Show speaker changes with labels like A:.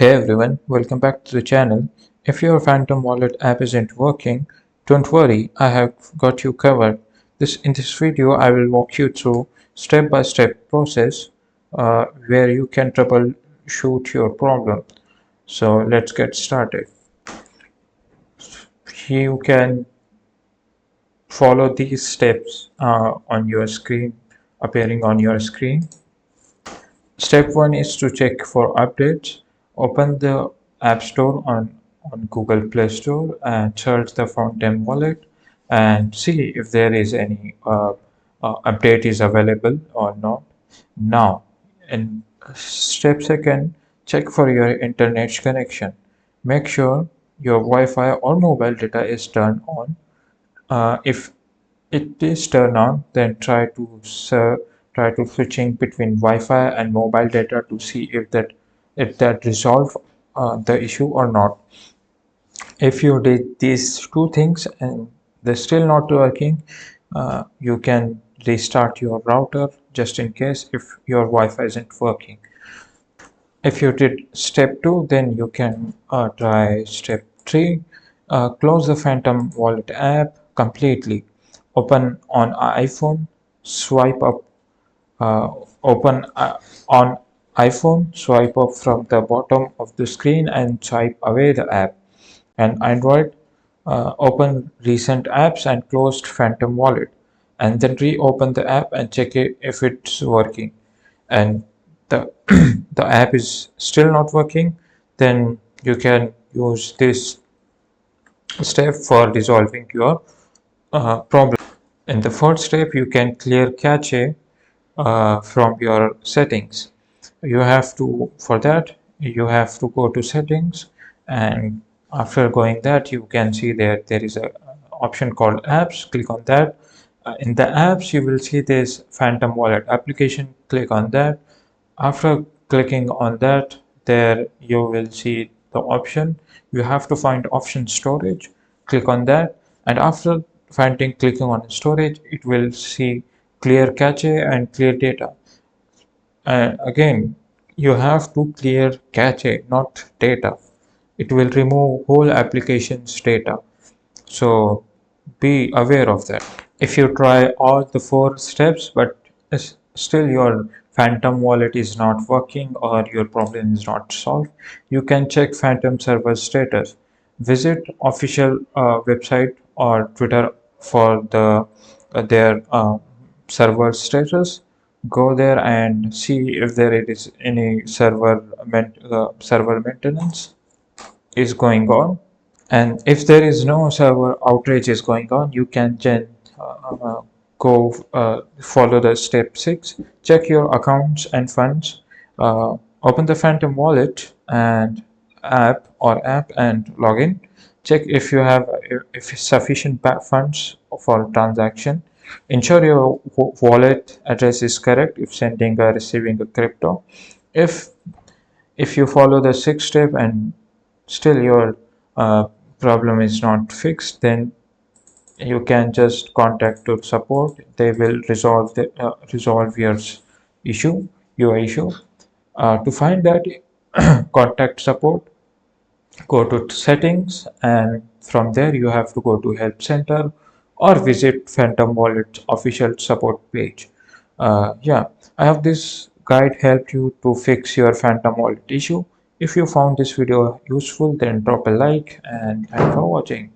A: Hey everyone, welcome back to the channel. If your Phantom Wallet app isn't working, don't worry, I have got you covered. In this video, I will walk you through step-by-step process where you can troubleshoot your problem. So let's get started. You can follow these steps on your screen, appearing on your screen. Step 1 is to check for updates. Open the App Store on Google Play Store and search the Phantom Wallet and see if there is any update is available or not. Now, in step second, check for your internet connection. Make sure your Wi-Fi or mobile data is turned on. If it is turned on, then try to switching between Wi-Fi and mobile data to see if that resolve the issue or not. If you did these two things and they're still not working, you can restart your router just in case if your Wi-Fi isn't working. If you did step 2, then you can try step 3. Close the Phantom Wallet app completely. Open on iPhone, swipe up. Open on iPhone, swipe up from the bottom of the screen and swipe away the app. And Android, open recent apps and closed Phantom Wallet, and then reopen the app and check it if it's working. And the the app is still not working, then you can use this step for resolving your problem. In the first step, you can clear cache from your settings. For that, you have to go to settings, and after going that, you can see that there is a option called apps. Click on that. In the apps, you will see this Phantom Wallet application. Click on that. After clicking on that, there you will see the option. You have to find option storage. Click on that, and after finding clicking on storage, it will see clear cache and clear data. And again, you have to clear cache, not data. It will remove whole application's data. So be aware of that. If you try all the 4 steps but still your Phantom Wallet is not working or your problem is not solved, you can check Phantom server status. Visit official website or Twitter for their server status. Go there and see if there is any server maintenance is going on. And if there is no server outrage is going on, you can then go follow the step 6. Check your accounts and funds. Open the Phantom Wallet and app and login. Check if you have if sufficient funds for transaction. Ensure your wallet address is correct if sending or receiving a crypto. If if you follow the 6th step and still your problem is not fixed, then you can just contact to support. They will resolve your issue. To find that contact support, go to settings, and from there you have to go to help center or visit Phantom Wallet's official support page. Yeah, I have this guide helped you to fix your Phantom Wallet issue. If you found this video useful, then drop a like and thanks for watching.